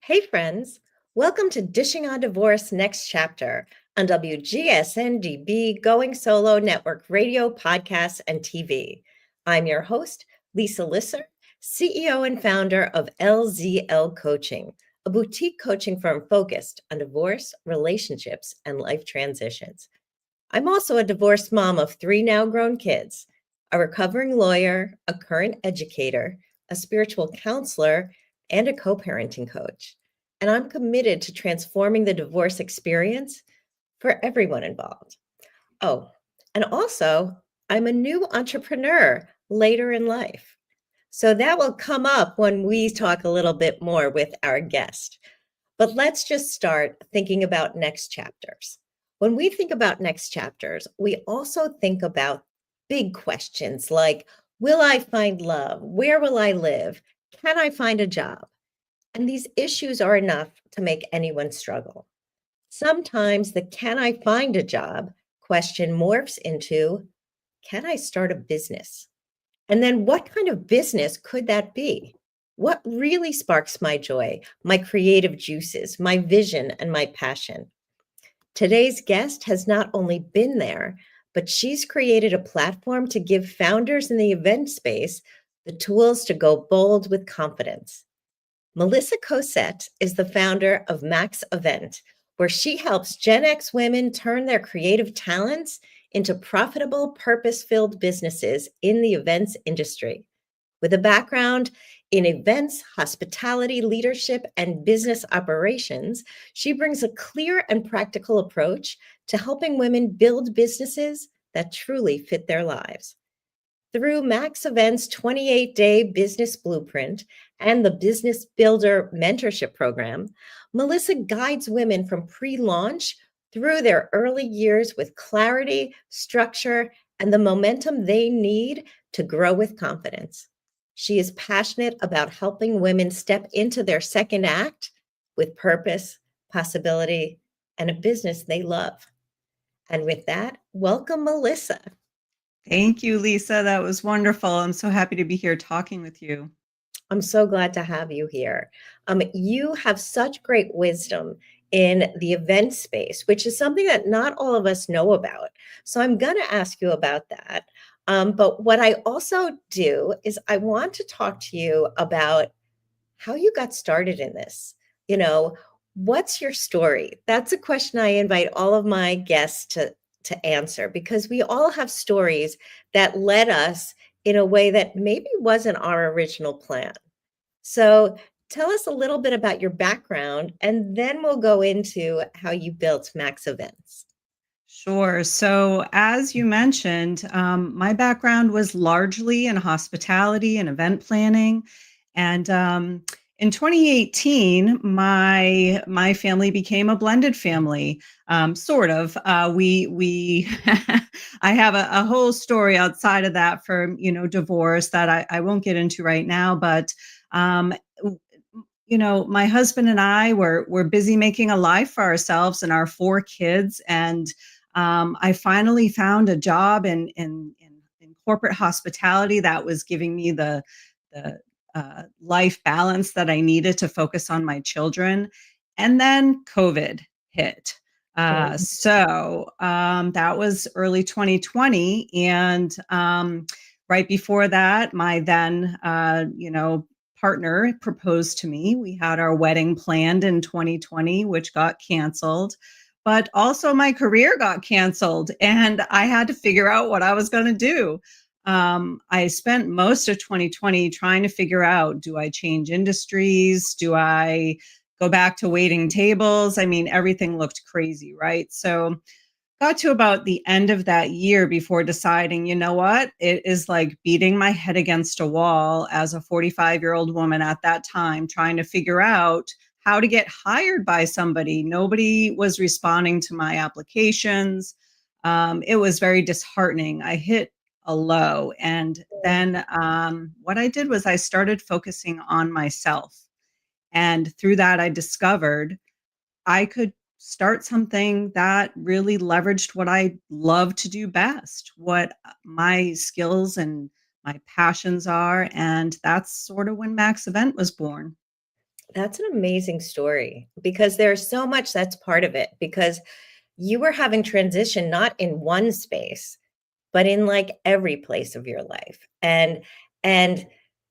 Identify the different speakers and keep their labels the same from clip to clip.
Speaker 1: Hey, friends. Welcome to Dishing on Divorce Next Chapter on WGSN-DB Going Solo Network Radio, Podcasts, and TV. I'm your host, Lisa Lisser, CEO and founder of LZL Coaching, a boutique coaching firm focused on divorce, relationships, and life transitions. I'm also a divorced mom of 3 now grown kids, a recovering lawyer, a current educator, a spiritual counselor, and a co-parenting coach. And I'm committed to transforming the divorce experience for everyone involved. Oh, and also, I'm a new entrepreneur later in life. So that will come up when we talk a little bit more with our guest. But let's just start thinking about next chapters. When we think about next chapters, we also think about big questions like, will I find love? Where will I live? Can I find a job? And these issues are enough to make anyone struggle. Sometimes the can I find a job question morphs into, can I start a business? And then what kind of business could that be? What really sparks my joy, my creative juices, my vision, and my passion? Today's guest has not only been there, but she's created a platform to give founders in the event space the tools to go bold with confidence. Melissa Cossette is the founder of MAXevent, where she helps Gen X women turn their creative talents into profitable, purpose-filled businesses in the events industry. With a background in events, hospitality, leadership, and business operations, she brings a clear and practical approach to helping women build businesses that truly fit their lives. Through MAXevent's 28-day business blueprint and the Business Builder Mentorship Program, Melissa guides women from pre-launch through their early years with clarity, structure, and the momentum they need to grow with confidence. She is passionate about helping women step into their second act with purpose, possibility, and a business they love. And with that, welcome, Melissa.
Speaker 2: Thank you, Lisa. That was wonderful. I'm so happy to be here talking with you.
Speaker 1: I'm so glad to have you here. You have such great wisdom in the event space, which is something that not all of us know about. So I'm going to ask you about that. But what I also do is I want to talk to you about how you got started in this. What's your story? That's a question I invite all of my guests to answer, because we all have stories that led us in a way that maybe wasn't our original plan. So tell us a little bit about your background, and then we'll go into how you built MAXevents.
Speaker 2: Sure. So, as you mentioned, my background was largely in hospitality and event planning. And in 2018, my family became a blended family, sort of. We I have a whole story outside of that for divorce that I won't get into right now, but um, my husband and I were busy making a life for ourselves and our 4 kids, and I finally found a job in corporate hospitality that was giving me the life balance that I needed to focus on my children. And then COVID hit. That was early 2020. And right before that, my then, partner proposed to me. We had our wedding planned in 2020, which got canceled. But also my career got canceled and I had to figure out what I was going to do. I spent most of 2020 trying to figure out, do I change industries? Do I go back to waiting tables? I mean, everything looked crazy, right? So got to about the end of that year before deciding, you know what? It is like beating my head against a wall as a 45-year-old woman at that time, trying to figure out how to get hired by somebody. Nobody was responding to my applications. It was very disheartening. I hit a low. And then what I did was I started focusing on myself. And through that, I discovered I could start something that really leveraged what I love to do best, what my skills and my passions are. And that's sort of when MAXevent was born.
Speaker 1: That's an amazing story because there's so much that's part of it because you were having transition not in one space, but in like every place of your life. And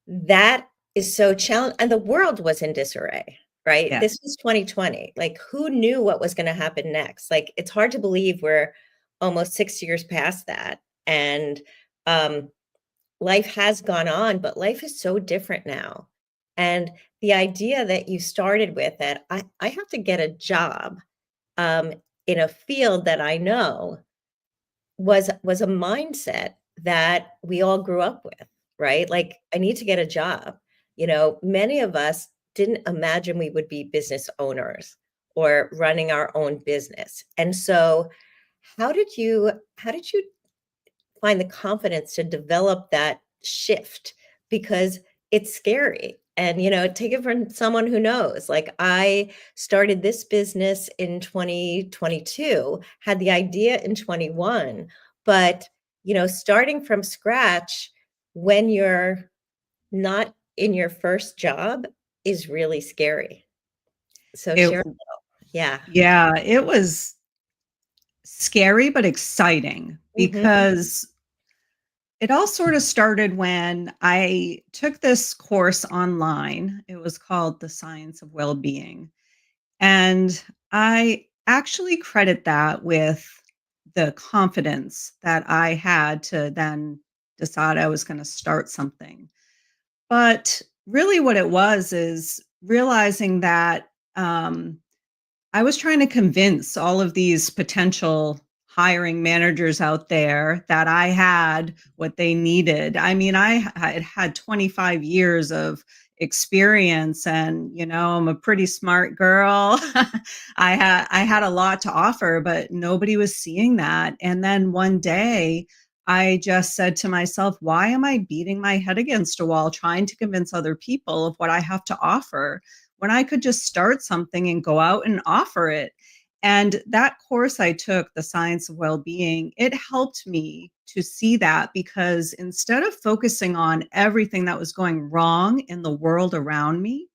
Speaker 1: that is so challenging. And the world was in disarray, right?
Speaker 2: Yeah.
Speaker 1: This was 2020. Like who knew what was going to happen next? Like it's hard to believe we're almost 6 years past that. And um life has gone on, but life is so different now. And the idea that you started with that I have to get a job um, in a field that I know was a mindset that we all grew up with, right? Like, I need to get a job. Many of us didn't imagine we would be business owners or running our own business. And so how did you find the confidence to develop that shift because it's scary. And, take it from someone who knows. Like, I started this business in 2022, had the idea in 21, but, starting from scratch when you're not in your first job is really scary. So,
Speaker 2: It,
Speaker 1: share. Yeah.
Speaker 2: yeah, it was scary, but exciting
Speaker 1: Hmm.
Speaker 2: because it all sort of started when I took this course online. It was called The Science of Well-Being. And I actually credit that with the confidence that I had to then decide I was going to start something. But really, what it was is realizing that I was trying to convince all of these potential hiring managers out there that I had what they needed. I mean, I had 25 years of experience and, I'm a pretty smart girl. I had a lot to offer, but nobody was seeing that. And then one day I just said to myself, why am I beating my head against a wall trying to convince other people of what I have to offer when I could just start something and go out and offer it? And that course I took, The Science of Well-Being, it helped me to see that because instead of focusing on everything that was going wrong in the world around me,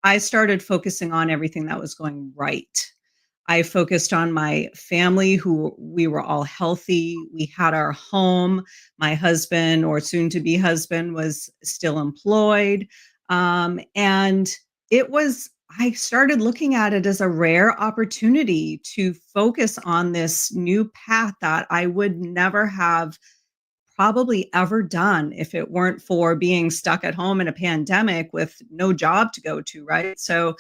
Speaker 2: I started focusing on everything that was going right. I focused on my family, who we were all healthy. We had our home. My husband, or soon to be husband, was still employed. And I started looking at it as a rare opportunity to focus on this new path that I would never have probably ever done if it weren't for being stuck at home in a pandemic with no job to go to, right? So,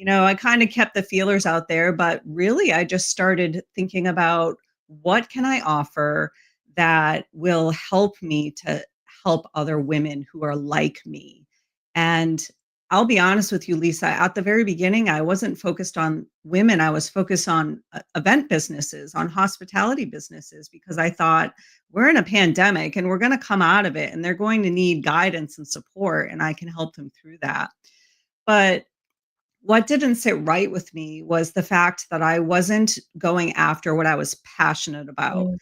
Speaker 2: I kind of kept the feelers out there, but really I just started thinking about what can I offer that will help me to help other women who are like me. And I'll be honest with you, Lisa, at the very beginning, I wasn't focused on women. I was focused on event businesses, on hospitality businesses, because I thought, we're in a pandemic and we're going to come out of it and they're going to need guidance and support and I can help them through that. But what didn't sit right with me was the fact that I wasn't going after what I was passionate about.
Speaker 1: Mm.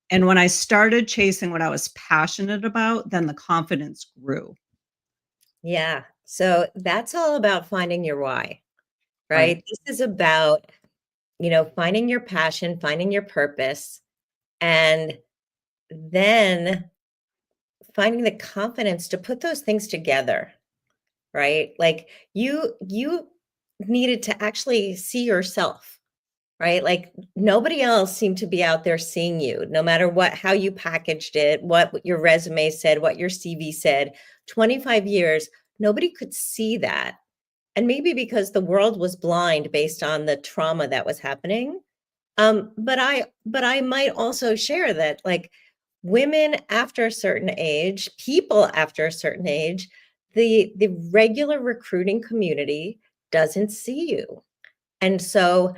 Speaker 2: And when I started chasing what I was passionate about, then the confidence grew.
Speaker 1: Yeah. So that's all about finding your why,
Speaker 2: Right.
Speaker 1: right? This is about, finding your passion, finding your purpose, and then finding the confidence to put those things together, right? Like you needed to actually see yourself, right? Like nobody else seemed to be out there seeing you, no matter how you packaged it, what your resume said, what your CV said. 25 years, nobody could see that. And maybe because the world was blind based on the trauma that was happening. But I might also share that like women after a certain age, people after a certain age, the regular recruiting community doesn't see you. And so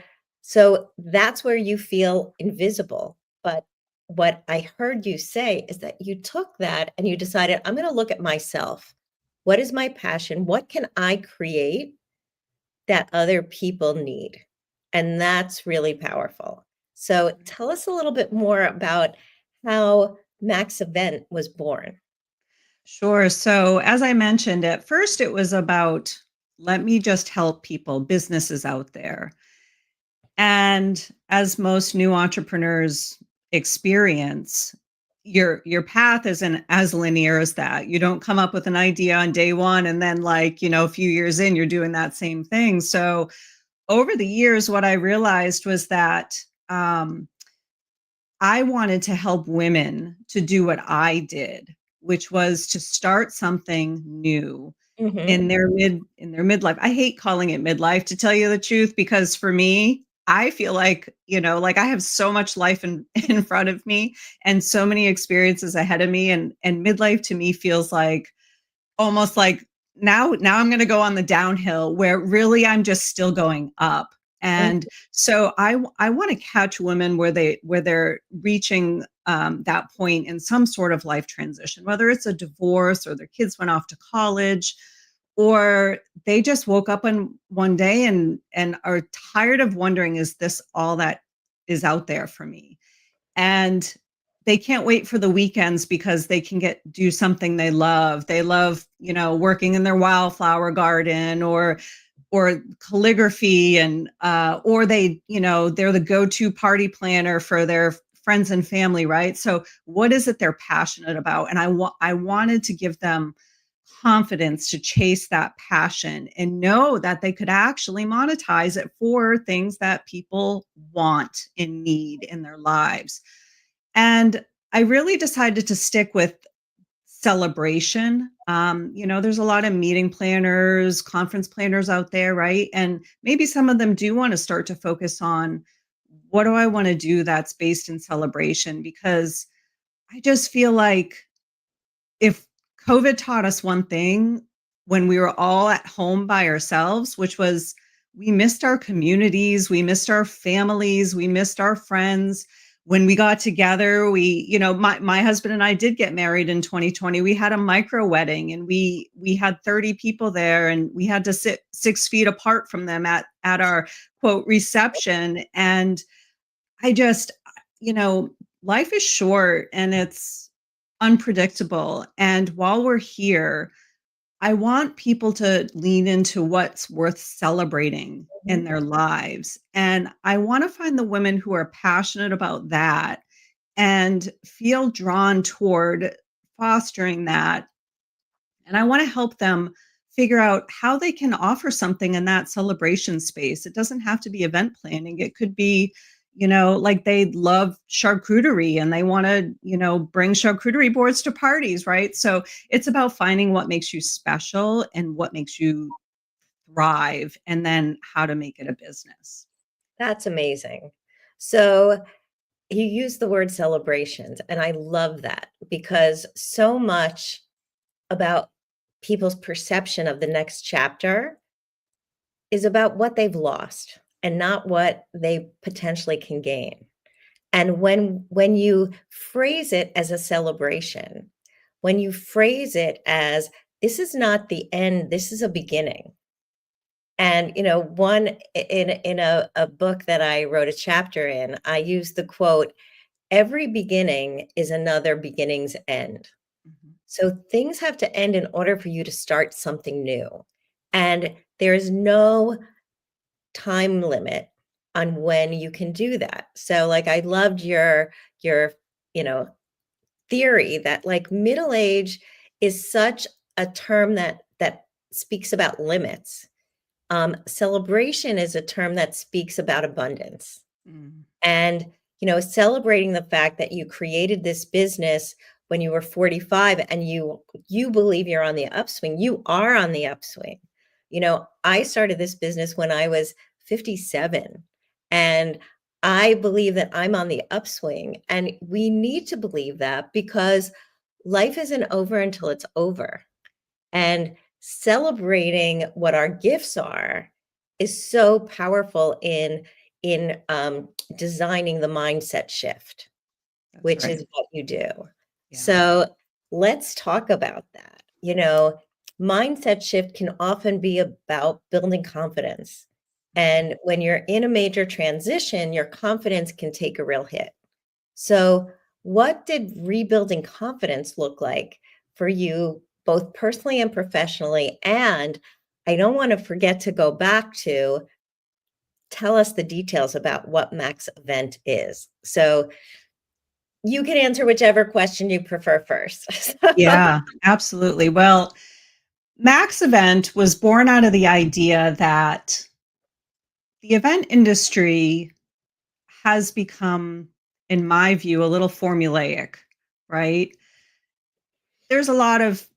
Speaker 1: that's where you feel invisible. But what I heard you say is that you took that and you decided, I'm going to look at myself. What is my passion? What can I create that other people need? And that's really powerful. So tell us a little bit more about how MAXevent was born.
Speaker 2: Sure. So, as I mentioned, at first it was about let me just help people, businesses out there. And as most new entrepreneurs experience, your path isn't as linear as that. You don't come up with an idea on day one and then a few years in, you're doing that same thing. So over the years, what I realized was that I wanted to help women to do what I did, which was to start something new
Speaker 1: Mm-hmm.
Speaker 2: in their midlife. I hate calling it midlife, to tell you the truth, because for me, I feel like I have so much life in front of me and so many experiences ahead of me. And midlife to me feels like almost like now I'm going to go on the downhill, where really I'm just still going up. And so I want to catch women where they're reaching that point in some sort of life transition, whether it's a divorce or their kids went off to college, or they just woke up one day and are tired of wondering, is this all that is out there for me? And they can't wait for the weekends because they can do something they love. They love, working in their wildflower garden or calligraphy, and or they're the go-to party planner for their friends and family, right? So what is it they're passionate about? And I wanted to give them confidence to chase that passion and know that they could actually monetize it for things that people want and need in their lives. And I really decided to stick with celebration. There's a lot of meeting planners, conference planners out there, right? And maybe some of them do want to start to focus on, what do I want to do that's based in celebration? Because I just feel like, if COVID taught us one thing when we were all at home by ourselves, which was, we missed our communities, we missed our families, we missed our friends. When we got together, my husband and I did get married in 2020. We had a micro wedding, and we had 30 people there, and we had to sit 6 feet apart from them at our quote reception. And I just, life is short and it's unpredictable. And while we're here, I want people to lean into what's worth celebrating in their lives. And I want to find the women who are passionate about that and feel drawn toward fostering that. And I want to help them figure out how they can offer something in that celebration space. It doesn't have to be event planning. It could be, like they love charcuterie and they want to, bring charcuterie boards to parties, right? So it's about finding what makes you special and what makes you thrive, and then how to make it a business.
Speaker 1: That's amazing. So you use the word celebrations, and I love that, because so much about people's perception of the next chapter is about what they've lost and not what they potentially can gain. And when you phrase it as a celebration, when you phrase it as, this is not the end, this is a beginning. And one in a book that I wrote a chapter in, I used the quote, every beginning is another beginning's end.
Speaker 2: Mhm.
Speaker 1: So things have to end in order for you to start something new. And there's no time limit on when you can do that. So like, I loved your, you know, theory that like middle age is such a term that speaks about limits. Celebration is a term that speaks about abundance.
Speaker 2: Mm.
Speaker 1: And, celebrating the fact that you created this business when you were 45 and you believe you're on the upswing. You are on the upswing. I started this business when I was 57, and I believe that I'm on the upswing, and we need to believe that, because life isn't over until it's over. And celebrating what our gifts are is so powerful in designing the mindset shift,
Speaker 2: That's
Speaker 1: which is
Speaker 2: right.
Speaker 1: what you do.
Speaker 2: Yeah.
Speaker 1: So let's talk about that. Mindset shift can often be about building confidence. And when you're in a major transition, your confidence can take a real hit. So, what did rebuilding confidence look like for you, both personally and professionally? And I don't want to forget to go back to tell us the details about what MAXevent is. So you can answer whichever question you prefer first.
Speaker 2: Yeah, absolutely. Well, MAXevent was born out of the idea that the event industry has become, in my view, a little formulaic, right? There's a lot of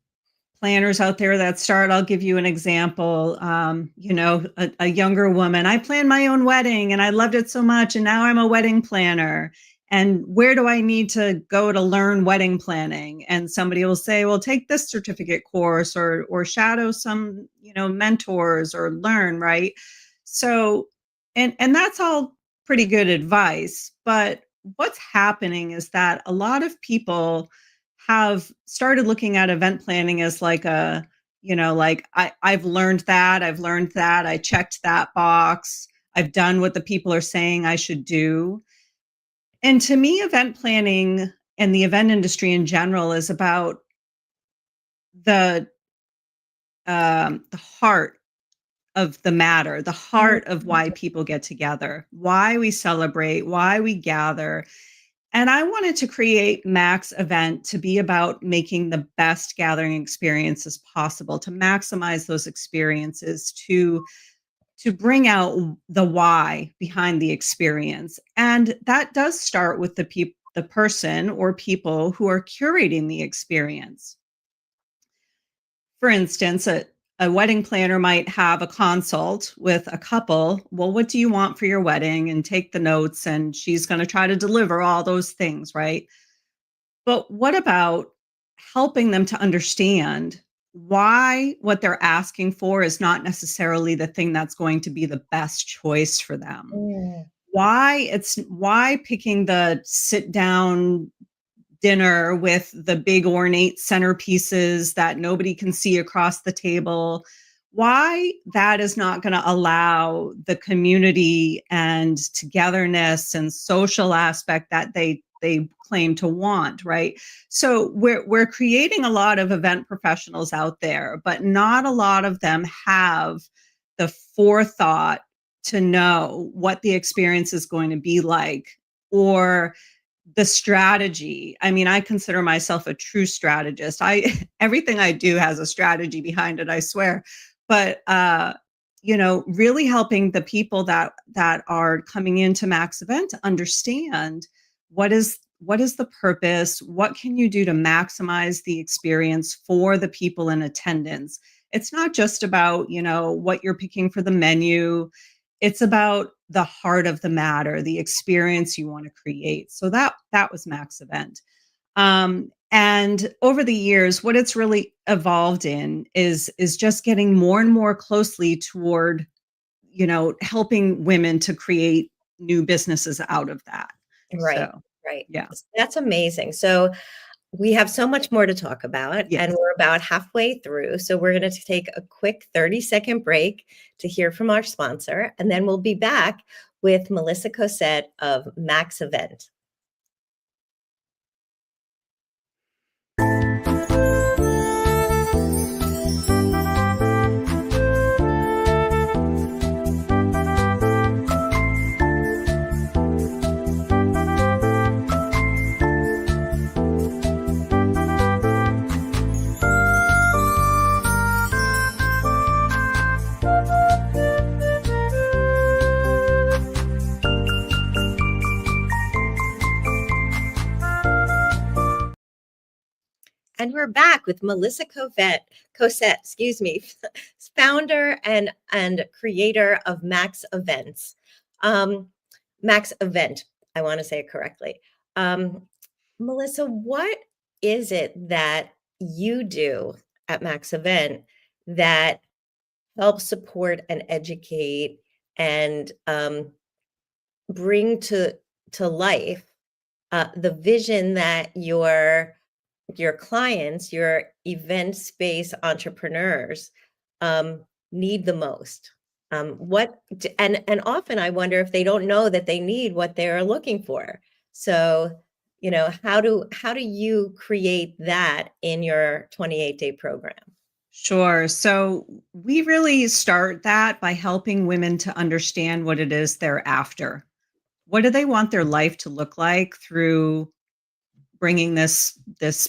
Speaker 2: planners out there that start. I'll give you an example. A younger woman, I planned my own wedding and I loved it so much. And now I'm a wedding planner. And where do I need to go to learn wedding planning? And somebody will say, well, take this certificate course or shadow some, mentors or learn, right? So, and that's all pretty good advice. But what's happening is that a lot of people have started looking at event planning as like I've learned that, I checked that box, I've done what the people are saying I should do. And to me, event planning and the event industry in general is about the heart of the matter, the heart of why people get together, why we celebrate, why we gather. And I wanted to create MAXevent to be about making the best gathering experiences possible, to maximize those experiences, to bring out the why behind the experience. And that does start with the person or people who are curating the experience. For instance, a wedding planner might have a consult with a couple. Well, what do you want for your wedding? And take the notes, and she's going to try to deliver all those things, right? But what about helping them to understand why what they're asking for is not necessarily the thing that's going to be the best choice for them?
Speaker 1: Mm.
Speaker 2: Why picking the sit down dinner with the big ornate centerpieces that nobody can see across the table, why that is not going to allow the community and togetherness and social aspect that they claim to want, right? So we're creating a lot of event professionals out there, but not a lot of them have the forethought to know what the experience is going to be like, or the strategy. I mean, I consider myself a true strategist. Everything I do has a strategy behind it, I swear. But really helping the people that are coming into MAXevent to understand what is the purpose, what can you do to maximize the experience for the people in attendance. It's not just about, what you're picking for the menu. It's about the heart of the matter, the experience you want to create. So that was MAXevent. And over the years, what it's really evolved in is just getting more and more closely toward, helping women to create new businesses out of that.
Speaker 1: Right,
Speaker 2: So,
Speaker 1: right.
Speaker 2: yeah.
Speaker 1: That's amazing. So we have so much more to talk about,
Speaker 2: Yes.
Speaker 1: and we're about halfway through. So we're going to take a quick 30-second break to hear from our sponsor, and then we'll be back with Melissa Cossette of MAXevent. And we're back with Melissa Cossette, founder and creator of MAXevents. MAXevent, I want to say it correctly. Melissa, what is it that you do at MAXevent that helps support and educate and bring to life the vision that your clients, your event space entrepreneurs need the most? And often I wonder if they don't know that they need what they're looking for. So, how do you create that in your 28-day program?
Speaker 2: Sure. So we really start that by helping women to understand what it is they're after. What do they want their life to look like through bringing this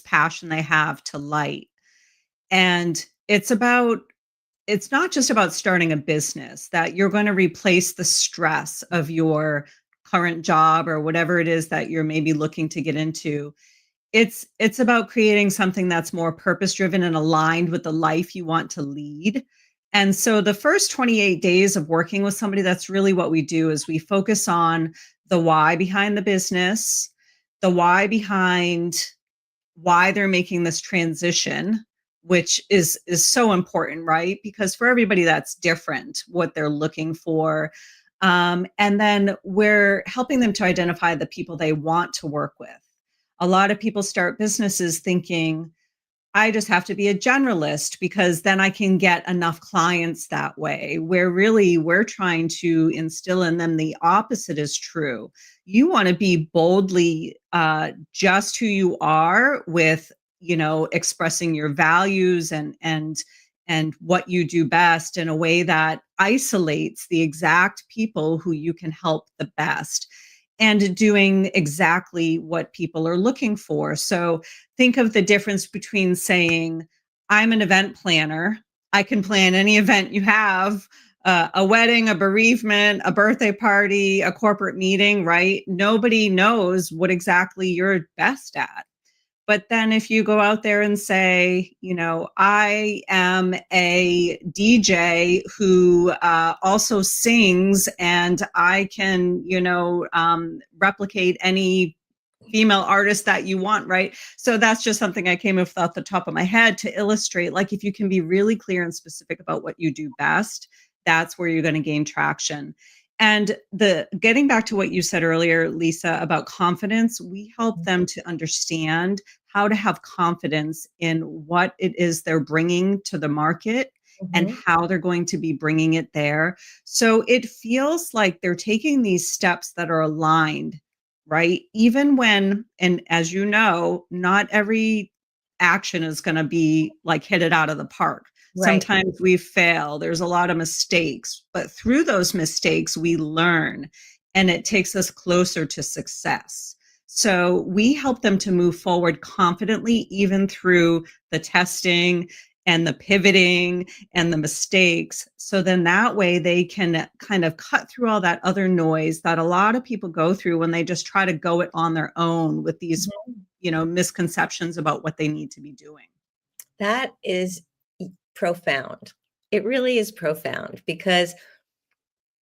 Speaker 2: passion they have to light? And it's not just about starting a business that you're going to replace the stress of your current job or whatever it is that you're maybe looking to get into. It's about creating something that's more purpose driven and aligned with the life you want to lead. And so the first 28 days of working with somebody, that's really what we do is we focus on the why behind the business, the why behind why they're making this transition, which is so important, right? Because for everybody that's different what they're looking for. And then we're helping them to identify the people they want to work with. A lot of people start businesses thinking, I just have to be a generalist because then I can get enough clients that way. Where really we're trying to instill in them the opposite is true. You want to be boldly just who you are with, expressing your values and what you do best in a way that isolates the exact people who you can help the best and doing exactly what people are looking for. So think of the difference between saying, I'm an event planner. I can plan any event you have, a wedding, a bereavement, a birthday party, a corporate meeting, right? Nobody knows what exactly you're best at. But then if you go out there and say, I am a DJ who also sings and I can, replicate any female artist that you want, right? So that's just something I came up with off the top of my head to illustrate, like, if you can be really clear and specific about what you do best, that's where you're going to gain traction. And the getting back to what you said earlier, Lisa, about confidence, we help them to understand how to have confidence in what it is they're bringing to the market and
Speaker 1: Mhm.
Speaker 2: how they're going to be bringing it there. So it feels like they're taking these steps that are aligned, right? Even when, and as you know, not every action is going to be like hit it out of the park.
Speaker 1: Right.
Speaker 2: Sometimes we fail. There's a lot of mistakes, but through those mistakes, we learn and it takes us closer to success. So we help them to move forward confidently, even through the testing and the pivoting and the mistakes. So then that way they can kind of cut through all that other noise that a lot of people go through when they just try to go it on their own with these,
Speaker 1: Mhm.
Speaker 2: misconceptions about what they need to be doing.
Speaker 1: That is profound. It really is profound because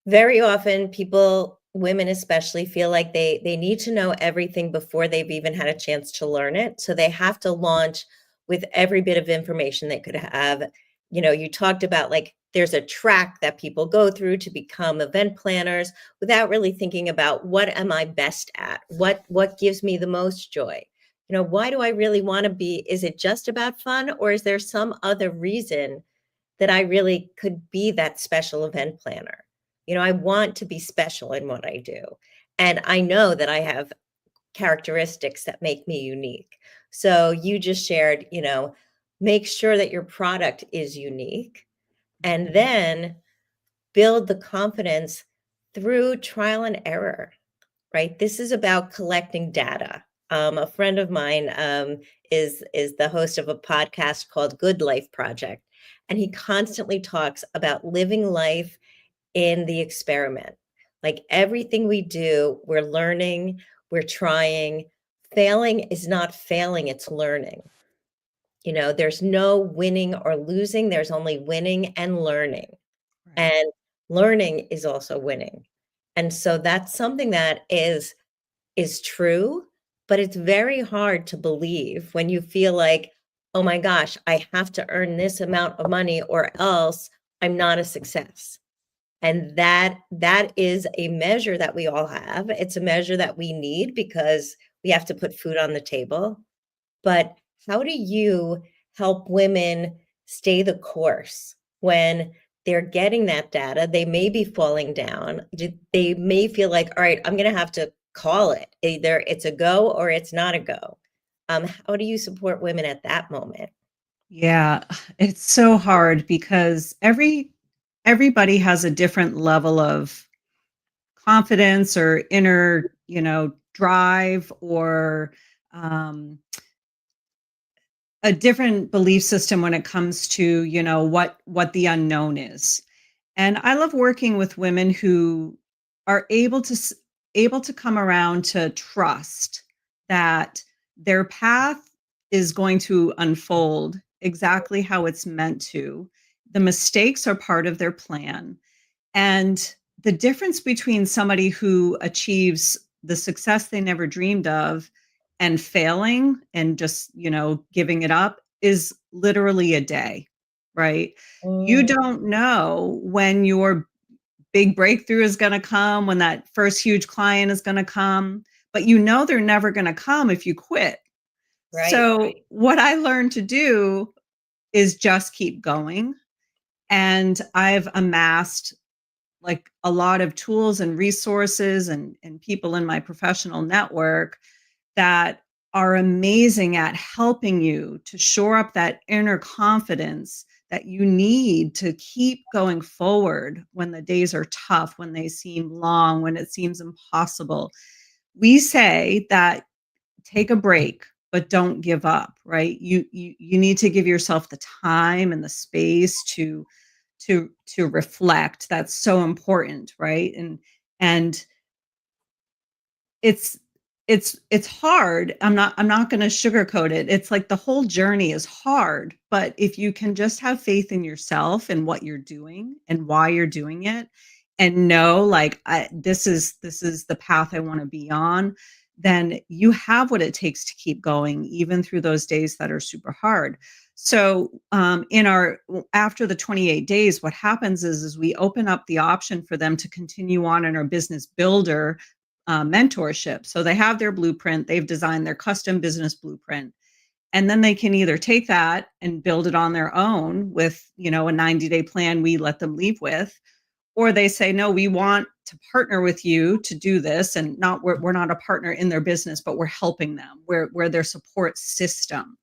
Speaker 1: very often people, women especially, feel like they need to know everything before they've even had a chance to learn it. So they have to launch with every bit of information they could have. You talked about, like, there's a track that people go through to become event planners without really thinking about, what am I best at? What gives me the most joy? Why do I really want to be? Is it just about fun, or is there some other reason that I really could be that special event planner? I want to be special in what I do. And I know that I have characteristics that make me unique. So you just shared, make sure that your product is unique, and then build the confidence through trial and error, right? This is about collecting data. A friend of mine is the host of a podcast called Good Life Project, and he constantly talks about living life in the experiment. Like, everything we do, we're learning, we're trying. Failing is not failing, it's learning. There's no winning or losing, there's only winning and learning.
Speaker 2: Right.
Speaker 1: And learning is also winning. And so that's something that is true, but it's very hard to believe when you feel like, oh my gosh, I have to earn this amount of money or else I'm not a success. And that is a measure that we all have. It's a measure that we need because we have to put food on the table. But how do you help women stay the course when they're getting that data? They may be falling down. They may feel like, all right, I'm going to have to call it. Either it's a go or it's not a go. How do you support women at that moment?
Speaker 2: Yeah, it's so hard because everybody has a different level of confidence or inner, drive or um, a different belief system when it comes to, what the unknown is. And I love working with women who are able to come around to trust that their path is going to unfold exactly how it's meant to. The mistakes are part of their plan. And the difference between somebody who achieves the success they never dreamed of and failing and just, giving it up is literally a day, right? You
Speaker 1: Mm,
Speaker 2: don't know when your big breakthrough is going to come, when that first huge client is going to come, but they're never going to come if you quit.
Speaker 1: right.
Speaker 2: So, what I learned to do is just keep going. And I've amassed like a lot of tools and resources and people in my professional network that are amazing at helping you to shore up that inner confidence that you need to keep going forward when the days are tough, when they seem long, when it seems impossible. We say that take a break, but don't give up, right? You need to give yourself the time and the space to reflect. That's so important, right? And it's it's hard. I'm not going to sugarcoat it. It's like the whole journey is hard, but if you can just have faith in yourself and what you're doing and why you're doing it and know like this is the path I want to be on, then you have what it takes to keep going even through those days that are super hard. So in our after the 28 days, what happens is we open up the option for them to continue on in our business builder mentorship. So they have their blueprint, they've designed their custom business blueprint, and then they can either take that and build it on their own with, a 90-day plan we let them leave with, or they say, no, we want to partner with you to do this. And not we're not a partner in their business, but we're helping them. We're their support system.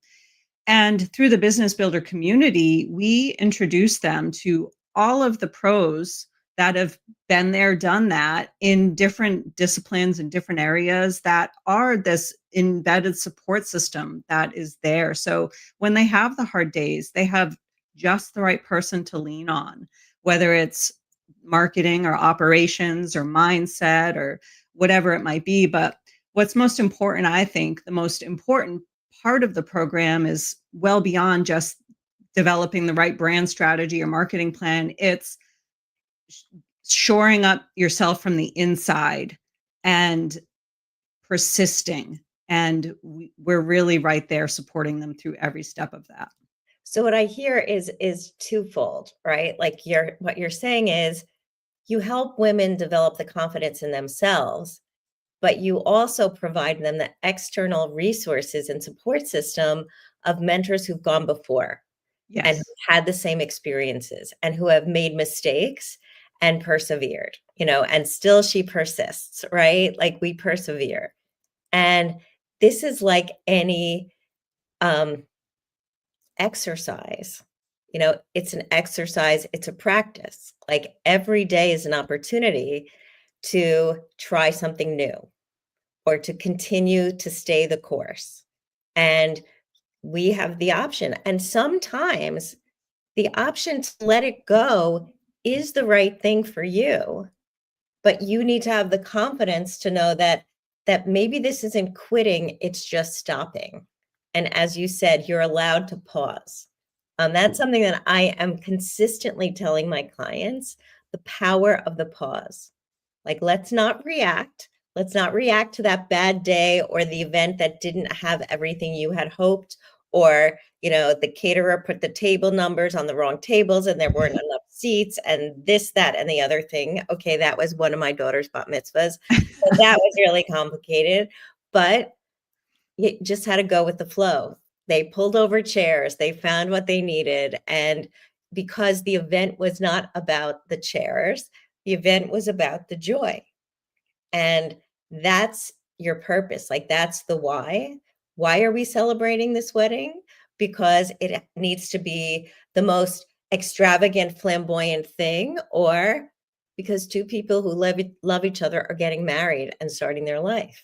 Speaker 2: And through the business builder community, we introduce them to all of the pros that have been there, done that in different disciplines and different areas that are this embedded support system that is there. So when they have the hard days, they have just the right person to lean on, whether it's marketing or operations or mindset or whatever it might be. But what's most important, I think, the most important part of the program is well beyond just developing the right brand strategy or marketing plan. It's shoring up yourself from the inside and persisting. And we're really right there supporting them through every step of that.
Speaker 1: So what I hear is twofold, right? Like what you're saying is you help women develop the confidence in themselves, but you also provide them the external resources and support system of mentors who've gone before and
Speaker 2: Yes.
Speaker 1: who've had the same experiences and who have made mistakes and persevered, and still she persists, right? Like we persevere. And this is like any um, exercise. It's an exercise, it's a practice. Like every day is an opportunity to try something new or to continue to stay the course. And we have the option. And sometimes the option to let it go is the right thing for you, but you need to have the confidence to know that maybe this isn't quitting, it's just stopping. And as you said, you're allowed to pause. That's something that I am consistently telling my clients, the power of the pause. Like, let's not react. Let's not react to that bad day or the event that didn't have everything you had hoped, or, the caterer put the table numbers on the wrong tables and there weren't enough seats and this, that, and the other thing. Okay, that was one of my daughter's bat mitzvahs. So that was really complicated, but you just had to go with the flow. They pulled over chairs, they found what they needed. And because the event was not about the chairs, the event was about the joy. And that's your purpose. Like that's the why. Why are we celebrating this wedding? because it needs to be the most extravagant, flamboyant thing, or because two people who love each other are getting married and starting their life.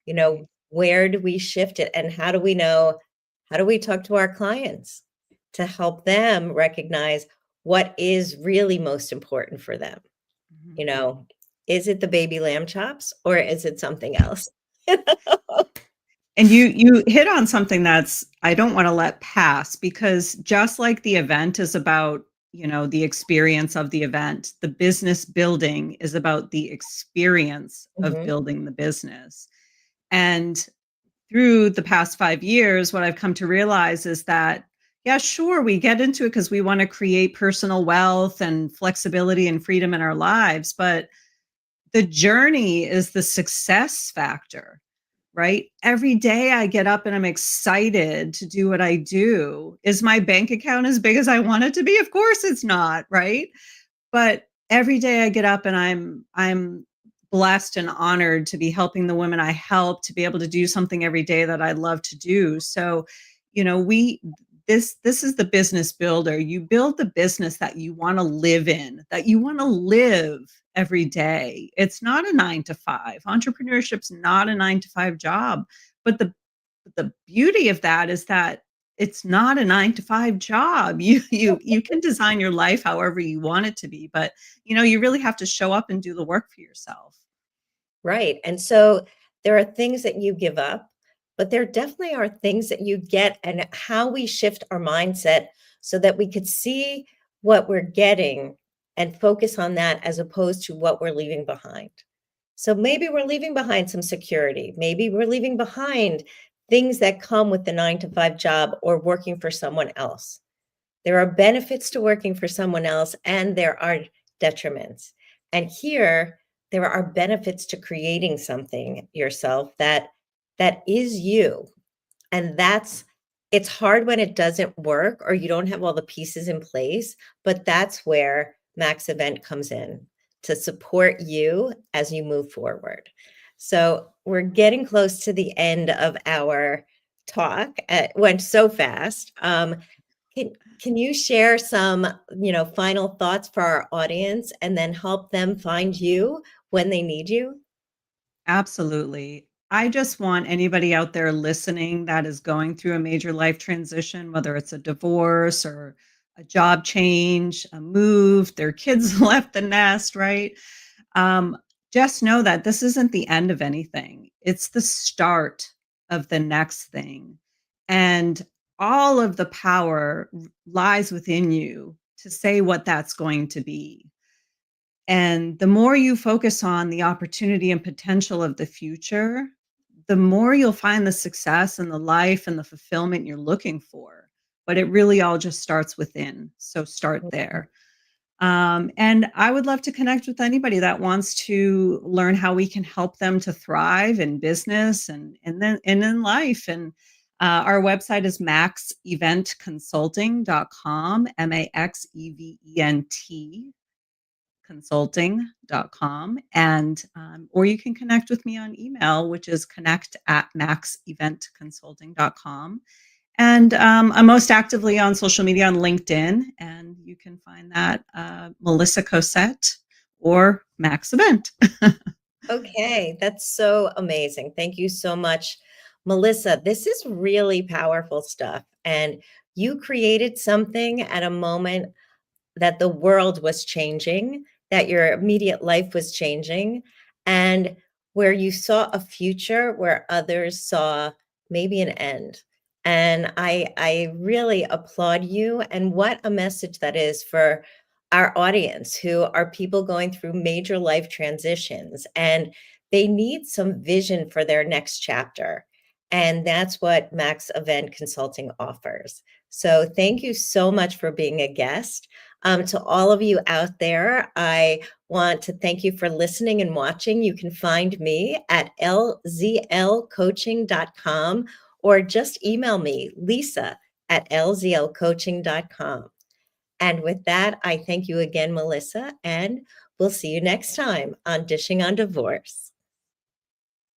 Speaker 2: Right.
Speaker 1: Where do we shift it, and how do we know, how do we talk to our clients to help them recognize what is really most important for them?
Speaker 2: Mhm.
Speaker 1: You know, is it the baby lamb chops or is it something else? You know?
Speaker 2: And you hit on something that's I don't want to let pass, because just like the event is about, the experience of the event, the business building is about the experience of
Speaker 1: Mhm.
Speaker 2: building the business. And through the past 5 years, what I've come to realize is that, yeah, sure, we get into it because we want to create personal wealth and flexibility and freedom in our lives, but the journey is the success factor, right? Every day I get up and I'm excited to do what I do. Is my bank account as big as I want it to be? Of course it's not, right? But every day I get up and I'm blessed and honored to be helping the women I help, to be able to do something every day that I love to do. So, we this is the business builder. You build the business that you want to live in, that you want to live every day. It's not a 9 to 5. Entrepreneurship's not a 9 to 5 job, but the beauty of that is that it's not a 9 to 5 job. You can design your life however you want it to be, but, you really have to show up and do the work for yourself.
Speaker 1: Right. And so there are things that you give up, but there definitely are things that you get, and how we shift our mindset so that we could see what we're getting and focus on that as opposed to what we're leaving behind. So maybe we're leaving behind some security. Maybe we're leaving behind things that come with the 9 to 5 job or working for someone else. There are benefits to working for someone else, and there are detriments. And here, there are benefits to creating something yourself that is you. And it's hard when it doesn't work or you don't have all the pieces in place, but that's where MAXevent comes in to support you as you move forward. So we're getting close to the end of our talk. It went so fast. Can can you share some, final thoughts for our audience and then help them find you when they need you?
Speaker 2: Absolutely. I just want anybody out there listening that is going through a major life transition, whether it's a divorce or a job change, a move, their kids left the nest, right? Um, just know that this isn't the end of anything. It's the start of the next thing. And all of the power lies within you to say what that's going to be. And the more you focus on the opportunity and potential of the future, the more you'll find the success and the life and the fulfillment you're looking for. But it really all just starts within. So start there. And I would love to connect with anybody that wants to learn how we can help them to thrive in business and in life. And our website is maxeventconsulting.com, MAXEVENT consulting.com. And or you can connect with me on email, which is connect@maxeventconsulting.com. And I'm most actively on social media on LinkedIn, and you can find that Melissa Cossette or MAXevent.
Speaker 1: Okay, that's so amazing. Thank you so much, Melissa. This is really powerful stuff. And you created something at a moment that the world was changing, that your immediate life was changing, and where you saw a future where others saw maybe an end. And I really applaud you, and what a message that is for our audience, who are people going through major life transitions and they need some vision for their next chapter. And that's what MAXevent Consulting offers. So thank you so much for being a guest. To all of you out there, I want to thank you for listening and watching. You can find me at lzlcoaching.com or just email me, lisa@lzlcoaching.com. And with that, I thank you again, Melissa, and we'll see you next time on Dishing on Divorce.